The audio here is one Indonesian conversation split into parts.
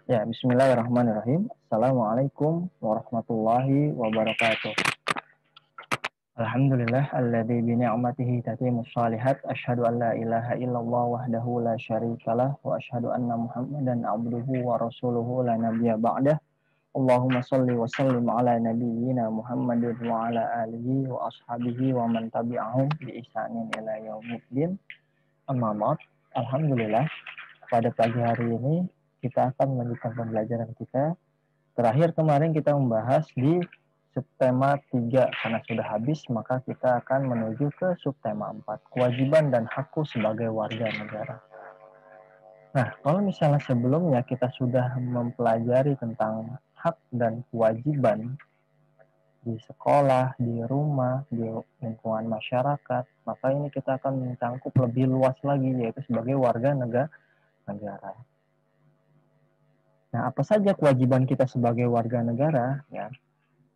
Ya, bismillahirrahmanirrahim. Assalamualaikum warahmatullahi wabarakatuh. Alhamdulillah, alladzi bi ni'matihi tatimmus shalihat. Asyhadu an la ilaha illallah wahdahu la syarikalah wa asyhadu anna Muhammadan abduhu wa rasuluhu la nabiyya ba'dah. Allahumma shalli wa sallim ala nabiyyina Muhammadin wa ala alihi wa ashabihi wa man tabi'ahum bi ihsanin ila yaumiddin. Amma ba'd. Alhamdulillah, pada pagi hari ini kita akan melanjutkan pembelajaran kita. Terakhir kemarin kita membahas di subtema 3, karena sudah habis maka kita akan menuju ke subtema 4, kewajiban dan hakku sebagai warga negara. Nah, kalau misalnya sebelumnya kita sudah mempelajari tentang hak dan kewajiban di sekolah, di rumah, di lingkungan masyarakat, maka ini kita akan mencangkup lebih luas lagi, yaitu sebagai warga negara. Nah, apa saja kewajiban kita sebagai warga negara? Ya,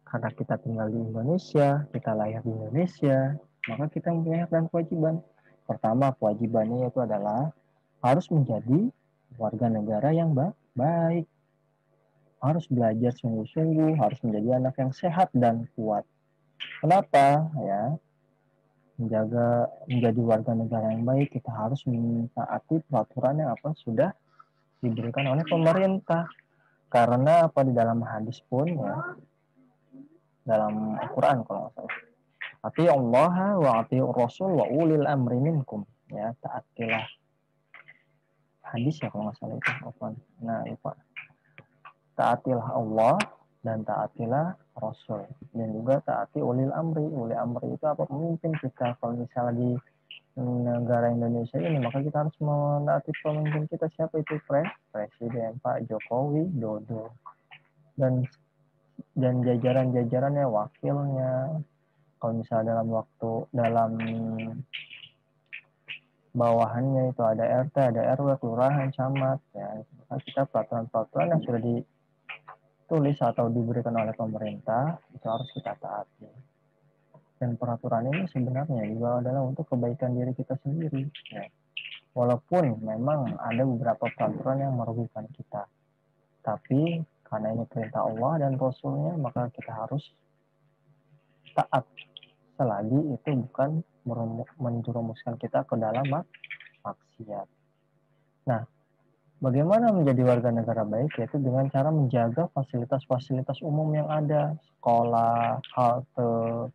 karena kita tinggal di Indonesia, kita lahir di Indonesia, maka kita mempunyai hak dan kewajiban. Pertama, kewajibannya itu adalah harus menjadi warga negara yang baik. Harus belajar sungguh-sungguh, harus menjadi anak yang sehat dan kuat. Kenapa? Ya, menjadi warga negara yang baik, kita harus mentaati peraturan yang sudah diberikan oleh pemerintah. Karena di dalam hadis pun, ya, dalam Al-Quran kalau nggak salah, ati Allah wa ati Rasul wa ulil amri minkum, ya, taatilah, hadis ya kalau nggak salah itu apa. Nah, lupa. Taatilah Allah dan taatilah Rasul, dan juga taati ulil amri. Ulil amri itu apa? Pemimpin kita. Kalau misalnya di negara Indonesia ini, maka kita harus menaati pemimpin kita. Siapa itu? Presiden Pak Jokowi Dodo, dan jajaran-jajarannya, wakilnya. Kalau misalnya dalam bawahannya itu ada RT, ada RW, kelurahan, camat, ya, kita peraturan-peraturan yang sudah ditulis atau diberikan oleh pemerintah itu harus kita taati. Dan peraturan ini sebenarnya juga adalah untuk kebaikan diri kita sendiri, ya. Walaupun memang ada beberapa peraturan yang merugikan kita, tapi karena ini perintah Allah dan Rasulnya, maka kita harus taat selagi itu bukan menjerumuskan kita ke dalam maksiat. Nah, bagaimana menjadi warga negara baik? Yaitu dengan cara menjaga fasilitas-fasilitas umum yang ada, sekolah, halte,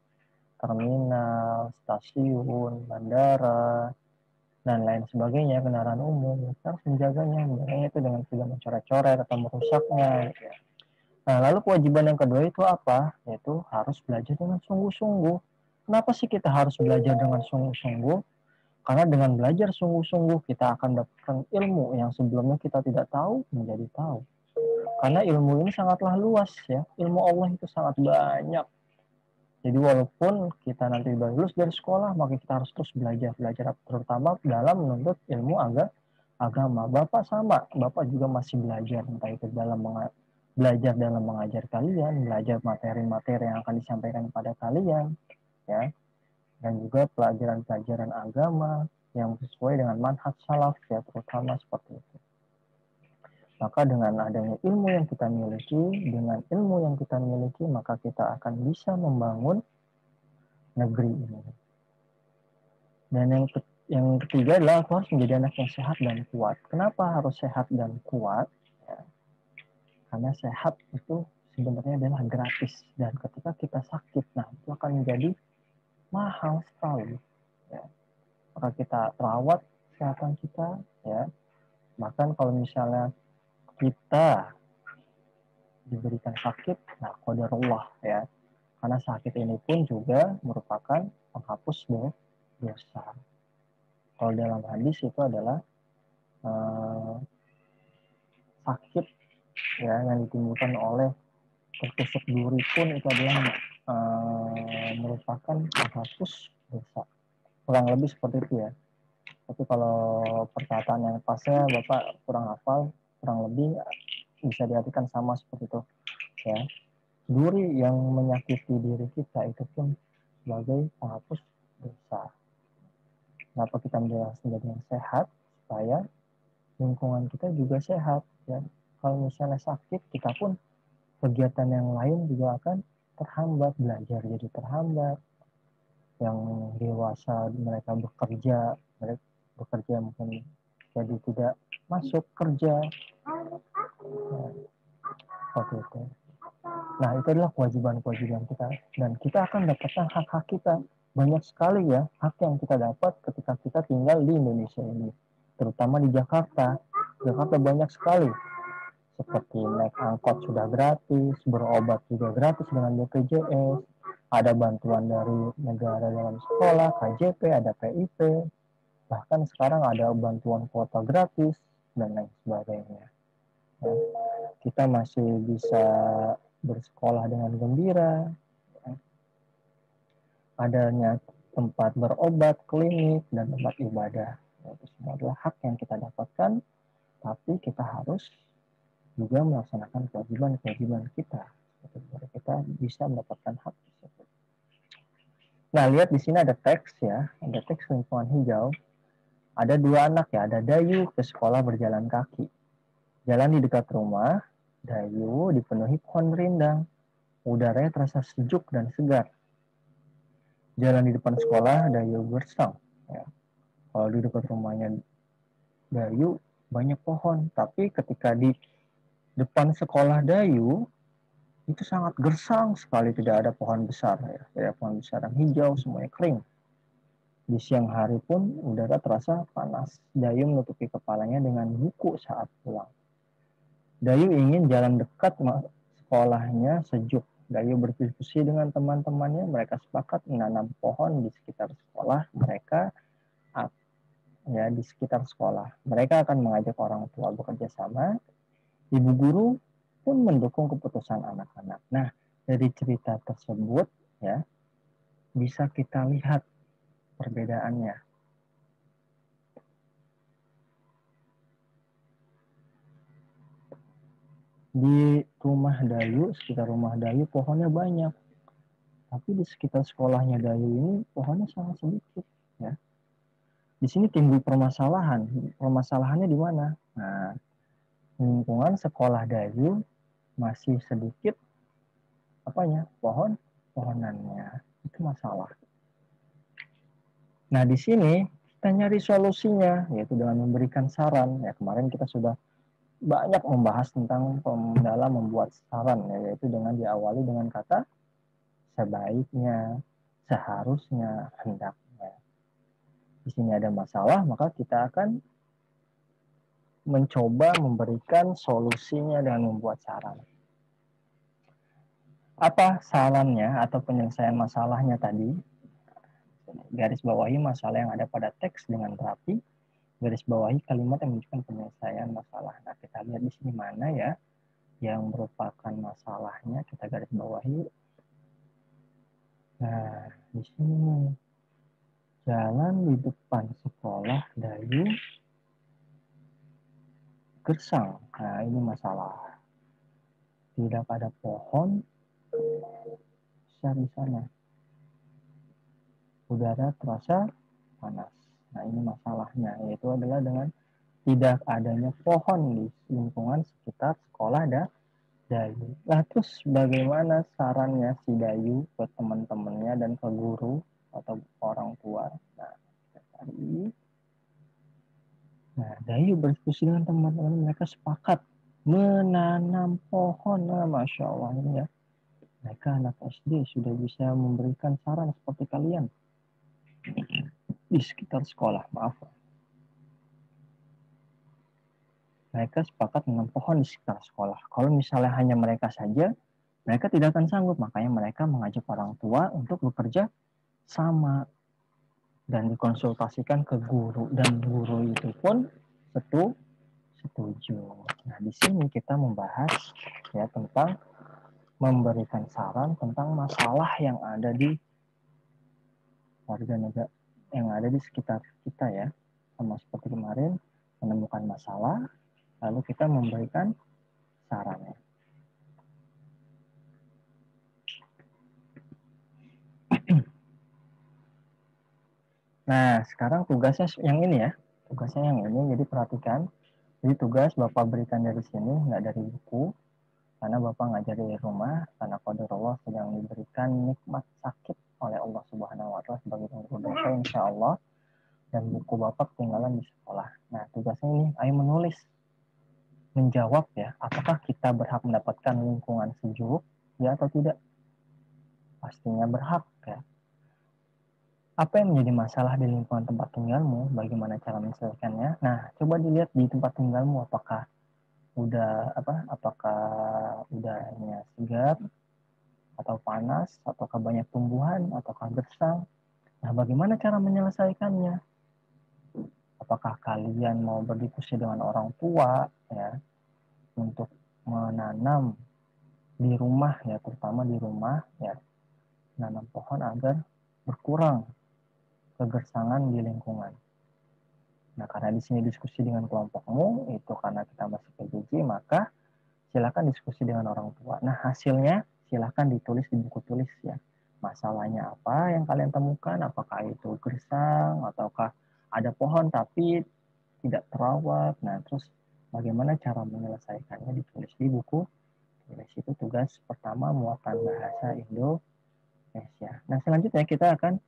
terminal, stasiun, bandara, dan lain sebagainya, kendaraan umum. Kita harus menjaganya itu dengan tidak mencoret-coret atau merusaknya. Ya. Nah, lalu kewajiban yang kedua itu apa? Yaitu harus belajar dengan sungguh-sungguh. Kenapa sih kita harus belajar dengan sungguh-sungguh? Karena dengan belajar sungguh-sungguh kita akan dapatkan ilmu yang sebelumnya kita tidak tahu menjadi tahu. Karena ilmu ini sangatlah luas, ya. Ilmu Allah itu sangat banyak. Jadi walaupun kita nanti sudah lulus dari sekolah, maka kita harus terus belajar, terutama dalam menuntut ilmu agama. Bapak sama, Bapak juga masih belajar, entah itu belajar dalam mengajar kalian, belajar materi-materi yang akan disampaikan kepada kalian, ya, dan juga pelajaran-pelajaran agama yang sesuai dengan manhaj salaf, ya, terutama seperti itu. Maka dengan adanya ilmu yang kita miliki, maka kita akan bisa membangun negeri ini. Dan yang ketiga adalah aku harus menjadi anak yang sehat dan kuat. Kenapa harus sehat dan kuat? Ya, karena sehat itu sebenarnya adalah gratis, dan ketika kita sakit, nah itu akan menjadi mahal sekali. Ya. Maka kita rawat kesehatan kita, ya. Bahkan kalau misalnya kita diberikan sakit, nah qadarullah, ya. Karena sakit ini pun juga merupakan penghapus dosa. Kalau dalam hadis itu adalah sakit, ya, yang ditimbulkan oleh tertusuk duri pun itu adalah merupakan penghapus dosa. Kurang lebih seperti itu, ya. Tapi kalau perkataan yang pasnya Bapak kurang hafal, kurang lebih bisa diartikan sama seperti itu, ya. Duri yang menyakiti diri kita itu pun sebagai penghapus dosa. Kenapa kita menjadi yang sehat? Supaya lingkungan kita juga sehat, ya. Kalau misalnya sakit, kita pun kegiatan yang lain juga akan terhambat, belajar jadi terhambat. Yang dewasa mereka bekerja mungkin jadi tidak masuk kerja. Nah, seperti itu. Nah, itu adalah kewajiban-kewajiban kita. Dan kita akan dapatkan hak-hak kita. Banyak sekali ya hak yang kita dapat ketika kita tinggal di Indonesia ini. Terutama di Jakarta. Jakarta banyak sekali. Seperti naik angkot sudah gratis, berobat juga gratis dengan BPJS. Ada bantuan dari negara dalam sekolah, KJP, ada PIP. Bahkan sekarang ada bantuan kuota gratis, dan lain sebagainya. Ya, kita masih bisa bersekolah dengan gembira, adanya tempat berobat, klinik, dan tempat ibadah. Itu semua adalah hak yang kita dapatkan, tapi kita harus juga melaksanakan kewajiban-kewajiban kita. Supaya kita bisa mendapatkan hak tersebut. Nah, lihat di sini ada teks ya, ada teks lingkungan hijau. Ada dua anak ya, ada Dayu ke sekolah berjalan kaki. Jalan di dekat rumah, Dayu dipenuhi pohon rindang. Udaranya terasa sejuk dan segar. Jalan di depan sekolah, Dayu gersang. Ya. Kalau di dekat rumahnya Dayu, banyak pohon. Tapi ketika di depan sekolah Dayu, itu sangat gersang sekali. Tidak ada pohon besar. Ya. Tidak ada pohon besar yang hijau, semuanya kering. Di siang hari pun udara terasa panas. Dayu menutupi kepalanya dengan buku saat pulang. Dayu ingin jalan dekat sekolahnya sejuk. Dayu berdiskusi dengan teman-temannya. Mereka sepakat menanam pohon di sekitar sekolah mereka. Ya, di sekitar sekolah. Mereka akan mengajak orang tua bekerja sama. Ibu guru pun mendukung keputusan anak-anak. Nah, dari cerita tersebut ya bisa kita lihat perbedaannya. Di rumah Dayu, sekitar rumah Dayu pohonnya banyak. Tapi di sekitar sekolahnya Dayu ini pohonnya sangat sedikit ya. Di sini timbul permasalahan. Permasalahannya di mana? Nah, lingkungan sekolah Dayu masih sedikit pohonannya. Itu masalah. Nah, di sini kita nyari solusinya, yaitu dengan memberikan saran. Ya, kemarin kita sudah banyak membahas tentang dalam membuat saran, ya, yaitu dengan diawali dengan kata sebaiknya, seharusnya, hendaknya. Di sini ada masalah, maka kita akan mencoba memberikan solusinya dengan membuat saran. Apa sarannya atau penyelesaian masalahnya tadi? Garis bawahi masalah yang ada pada teks dengan rapi. Garis bawahi kalimat yang menunjukkan penyelesaian masalah. Nah, kita lihat di sini mana ya yang merupakan masalahnya, kita garis bawahi. Nah, di sini jalan di depan sekolah Dayu gersang. Nah, ini masalah. Tidak ada pohon besar di sana. Udara terasa panas. Nah, ini masalahnya, yaitu adalah dengan tidak adanya pohon di lingkungan sekitar sekolah Dayu. Nah, terus bagaimana sarannya si Dayu ke teman-temannya dan ke guru atau orang tua? Nah, kita cari. Nah, Dayu berdiskusi dengan teman-teman, mereka sepakat menanam pohon. Nah, Masya Allah ini ya. Mereka anak SD sudah bisa memberikan saran seperti kalian di sekitar sekolah, maaf. Mereka sepakat menanam pohon di sekitar sekolah. Kalau misalnya hanya mereka saja, mereka tidak akan sanggup. Makanya mereka mengajak orang tua untuk bekerja sama dan dikonsultasikan ke guru. Dan guru itu pun setuju. Nah, di sini kita membahas ya tentang memberikan saran tentang masalah yang ada di warga negara, yang ada di sekitar kita ya. Sama seperti kemarin, menemukan masalah, lalu kita memberikan sarannya. Nah, sekarang tugasnya yang ini ya. Tugasnya yang ini, jadi perhatikan. Jadi tugas Bapak berikan dari sini, nggak dari buku, karena Bapak ngajar dari rumah, karena qadarullah sedang diberikan nikmat sakit oleh Allah Subhanahu wa Ta'ala sebagai pengguru dosa, insya Allah, dan buku Bapak ketinggalan di sekolah. Nah, tugasnya ini, ayo menulis, menjawab ya, apakah kita berhak mendapatkan lingkungan sejuk, ya atau tidak? Pastinya berhak ya. Apa yang menjadi masalah di lingkungan tempat tinggalmu? Bagaimana cara menyelesaikannya? Nah, coba dilihat di tempat tinggalmu apakah apakah udaranya segar atau panas, ataukah banyak tumbuhan, ataukah gersang. Nah, bagaimana cara menyelesaikannya? Apakah kalian mau berdiskusi dengan orang tua ya untuk menanam di rumah ya, terutama di rumah ya, menanam pohon agar berkurang kegersangan di lingkungan. Nah, karena di sini diskusi dengan kelompokmu, itu karena kita masih PJJ, maka silakan diskusi dengan orang tua. Nah, hasilnya silakan ditulis di buku tulis ya. Masalahnya apa yang kalian temukan? Apakah itu gersang, ataukah ada pohon tapi tidak terawat? Nah, terus bagaimana cara menyelesaikannya ditulis di buku tulis. Itu tugas pertama muatan bahasa Indonesia. Nah, selanjutnya kita akan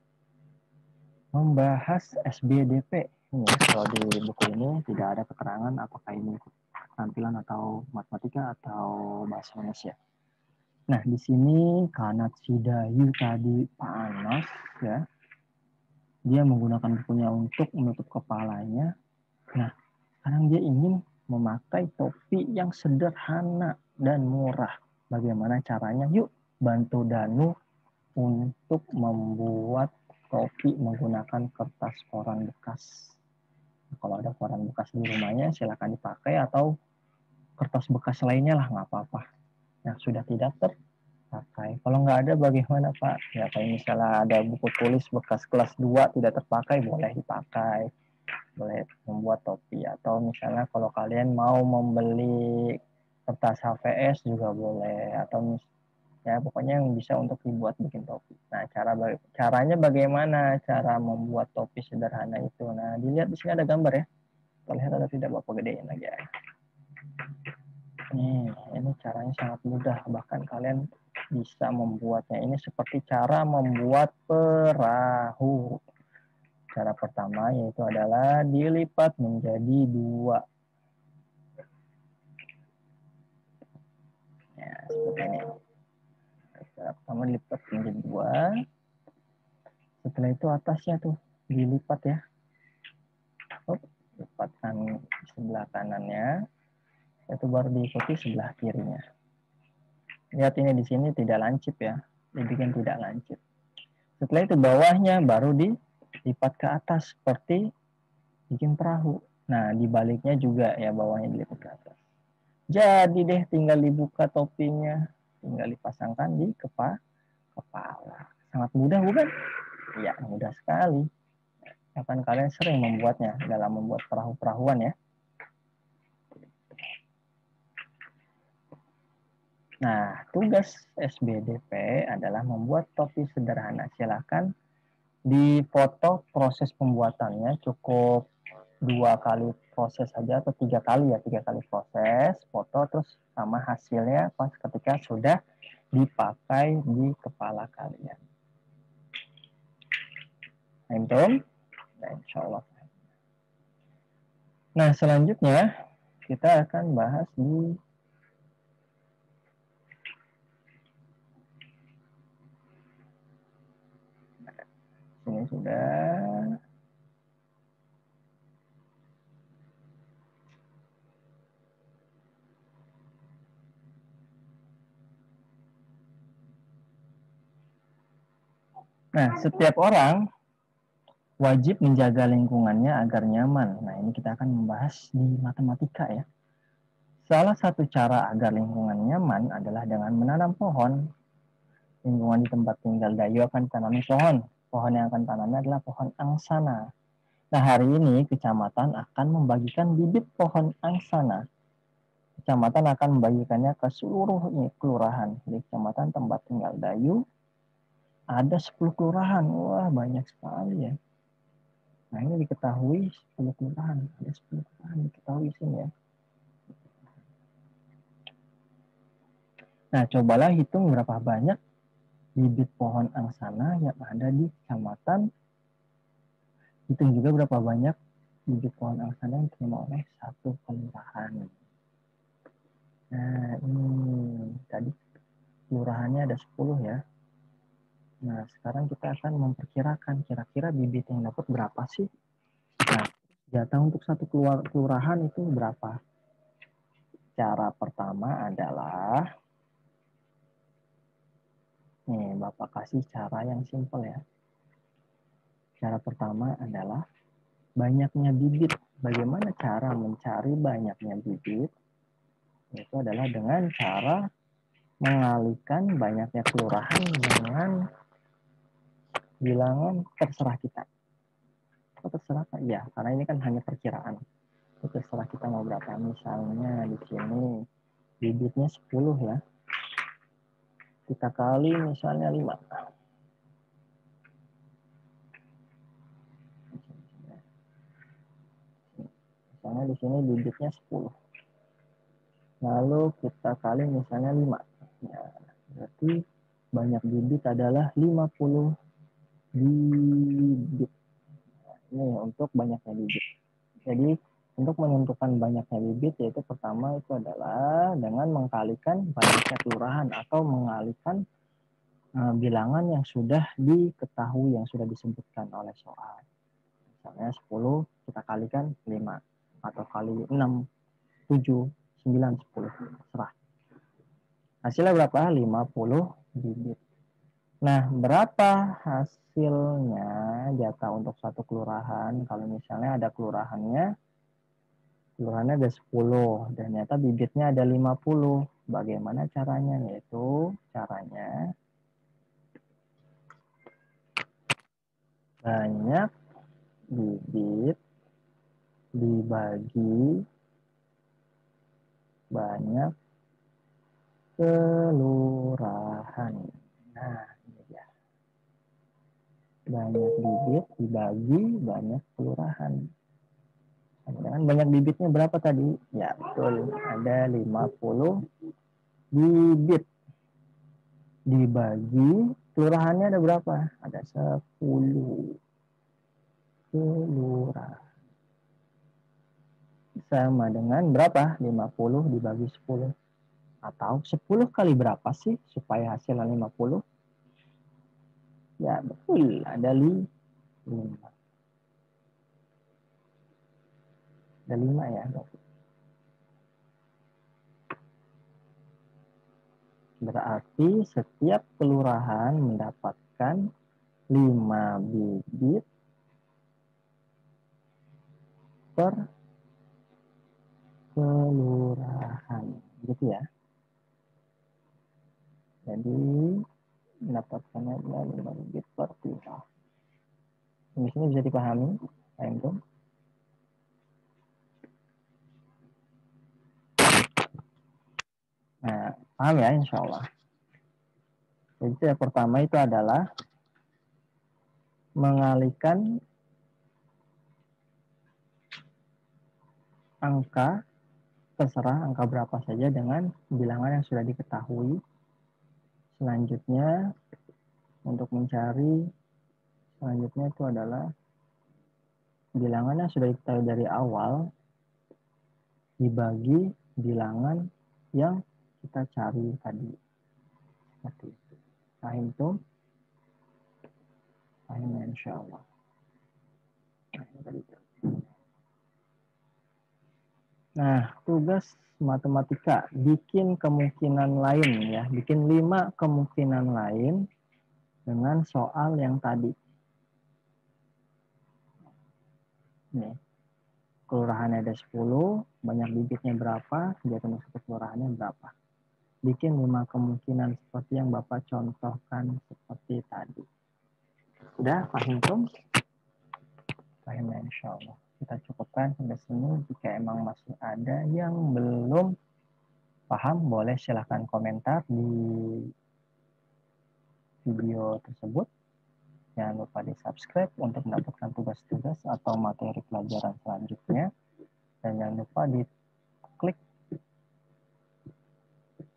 membahas SBDP. Ini ya, kalau di buku ini tidak ada keterangan apakah ini tampilan atau matematika atau bahasa Indonesia. Nah, di sini karena Sidayu tadi panas ya, dia menggunakan bukunya untuk menutup kepalanya. Nah, sekarang dia ingin memakai topi yang sederhana dan murah. Bagaimana caranya? Yuk, bantu Danu untuk membuat topi menggunakan kertas koran bekas. Kalau ada koran bekas di rumahnya, silakan dipakai, atau kertas bekas lainnya lah, nggak apa-apa. Yang sudah tidak terpakai. Kalau nggak ada bagaimana Pak? Ya kayak misalnya ada buku tulis bekas kelas 2 tidak terpakai, boleh dipakai. Boleh membuat topi. Atau misalnya kalau kalian mau membeli kertas HVS juga boleh. Atau ya pokoknya yang bisa untuk dibuat bikin topi. Nah, caranya bagaimana cara membuat topi sederhana itu? Nah, dilihat di sini ada gambar ya. Terlihat atau tidak, Bapak gedein lagi ya. Ini caranya sangat mudah, bahkan kalian bisa membuatnya ini seperti cara membuat perahu. Cara pertama yaitu adalah dilipat menjadi 2. Ya, seperti ini. Cara pertama dilipat menjadi 2. Setelah itu atasnya tuh dilipat ya. Lipatkan sebelah kanannya, itu baru diikuti sebelah kirinya. Lihat ini di sini tidak lancip ya, dibikin tidak lancip. Setelah itu bawahnya baru dilipat ke atas seperti bikin perahu. Nah, dibaliknya juga ya, bawahnya dilipat ke atas. Jadi deh, tinggal dibuka topinya, tinggal dipasangkan di kepala. Sangat mudah bukan? Ya, mudah sekali. Akan kalian sering membuatnya dalam membuat perahu-perahuan ya. Nah, tugas SBDP adalah membuat topi sederhana. Silakan difoto proses pembuatannya, cukup 2 kali proses saja atau 3 kali ya, 3 kali proses, foto terus sama hasilnya pas ketika sudah dipakai di kepala kalian. Antum? Nah, insya Allah. Nah, selanjutnya kita akan bahas di sini sudah. Nah, setiap orang wajib menjaga lingkungannya agar nyaman. Nah, ini kita akan membahas di matematika ya. Salah satu cara agar lingkungan nyaman adalah dengan menanam pohon. Lingkungan di tempat tinggal Dayu akan tanami pohon. Pohon yang akan tanamnya adalah pohon angsana. Nah, hari ini kecamatan akan membagikan bibit pohon angsana. Kecamatan akan membagikannya ke seluruh kelurahan. Di kecamatan tempat tinggal Dayu ada 10 kelurahan. Wah, banyak sekali ya. Nah, ini diketahui 10 kelurahan. Ada 10 kelurahan diketahui sini ya. Nah, cobalah hitung berapa banyak bibit pohon angsana yang ada di kecamatan. Hitung juga berapa banyak bibit pohon angsana yang diterima oleh satu kelurahan. Nah, ini tadi kelurahannya ada 10 ya. Nah, sekarang kita akan memperkirakan kira-kira bibit yang dapat berapa sih? Nah, jatah untuk satu kelurahan itu berapa? Cara pertama adalah, nih Bapak kasih cara yang simpel ya. Cara pertama adalah banyaknya bibit. Bagaimana cara mencari banyaknya bibit? Itu adalah dengan cara mengalihkan banyaknya kelurahan dengan bilangan terserah kita. Terserah Pak, ya, karena ini kan hanya perkiraan. Terserah kita mau berapa. Misalnya di sini bibitnya 10 ya. Kita kali misalnya 5. Misalnya di sini bibitnya 10. Lalu kita kali misalnya 5. Ya, berarti banyak bibit adalah 50 bibit. Ini untuk banyaknya bibit. Jadi untuk menentukan banyaknya bibit yaitu pertama itu adalah dengan mengkalikan banyaknya kelurahan atau mengalihkan bilangan yang sudah diketahui, yang sudah disebutkan oleh soal. Misalnya 10 kita kalikan 5 atau kali 6, 7, 9, 10. Serah. Hasilnya berapa? 50 bibit. Nah, berapa hasilnya jatah untuk satu kelurahan? Kalau misalnya ada kelurahannya ada 10 dan ternyata bibitnya ada 50. Bagaimana caranya? Yaitu caranya banyak bibit dibagi banyak kelurahan. Nah, ini dia. Banyak bibit dibagi banyak kelurahan. Dengan banyak bibitnya berapa tadi? Ya, betul. Ada 50 bibit. Dibagi, kelurahannya ada berapa? Ada 10 kelurahan. Sama dengan berapa? 50 dibagi 10. Atau 10 kali berapa sih supaya hasilnya 50? Ya, betul. Ada 5. Ada 5 ya. Berarti setiap kelurahan mendapatkan 5 bibit per kelurahan. Gitu ya. Jadi mendapatkannya adalah 5 bibit per kelurahan. Di sini bisa dipahami, Pak Emtum? Nah, paham ya insya Allah. Jadi yang pertama itu adalah mengalihkan angka, terserah angka berapa saja dengan bilangan yang sudah diketahui. Selanjutnya untuk mencari selanjutnya itu adalah bilangan yang sudah diketahui dari awal dibagi bilangan yang kita cari tadi. Seperti itu. Paham tuh? Paham insya Allah. Nah, tugas matematika bikin kemungkinan lain ya, bikin 5 kemungkinan lain dengan soal yang tadi. Nih, kelurahannya ada 10, banyak bibitnya berapa, jatah untuk satu kelurahannya berapa. Bikin 5 kemungkinan seperti yang Bapak contohkan seperti tadi. Udah paham tuh? Paham ya insya Allah. Kita cukupkan sampai sini. Jika emang masih ada yang belum paham, boleh silahkan komentar di video tersebut. Jangan lupa di subscribe untuk mendapatkan tugas-tugas atau materi pelajaran selanjutnya. Dan jangan lupa di klik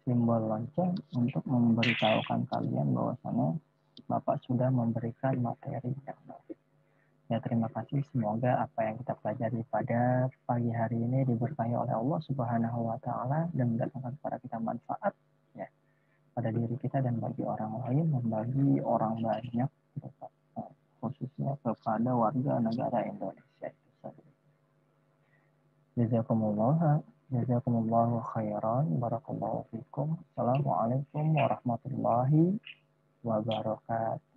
simbol lonceng untuk memberitahukan kalian bahwasanya Bapak sudah memberikan materi yang baik. Ya, terima kasih. Semoga apa yang kita pelajari pada pagi hari ini diberkahi oleh Allah Subhanahu wa taala dan mendatangkan kepada kita manfaat ya pada diri kita dan bagi orang lain dan bagi orang banyak khususnya kepada warga negara Indonesia itu sendiri. Jazakumullahu khairan. Barakallahu fikum. Assalamualaikum warahmatullahi wabarakatuh.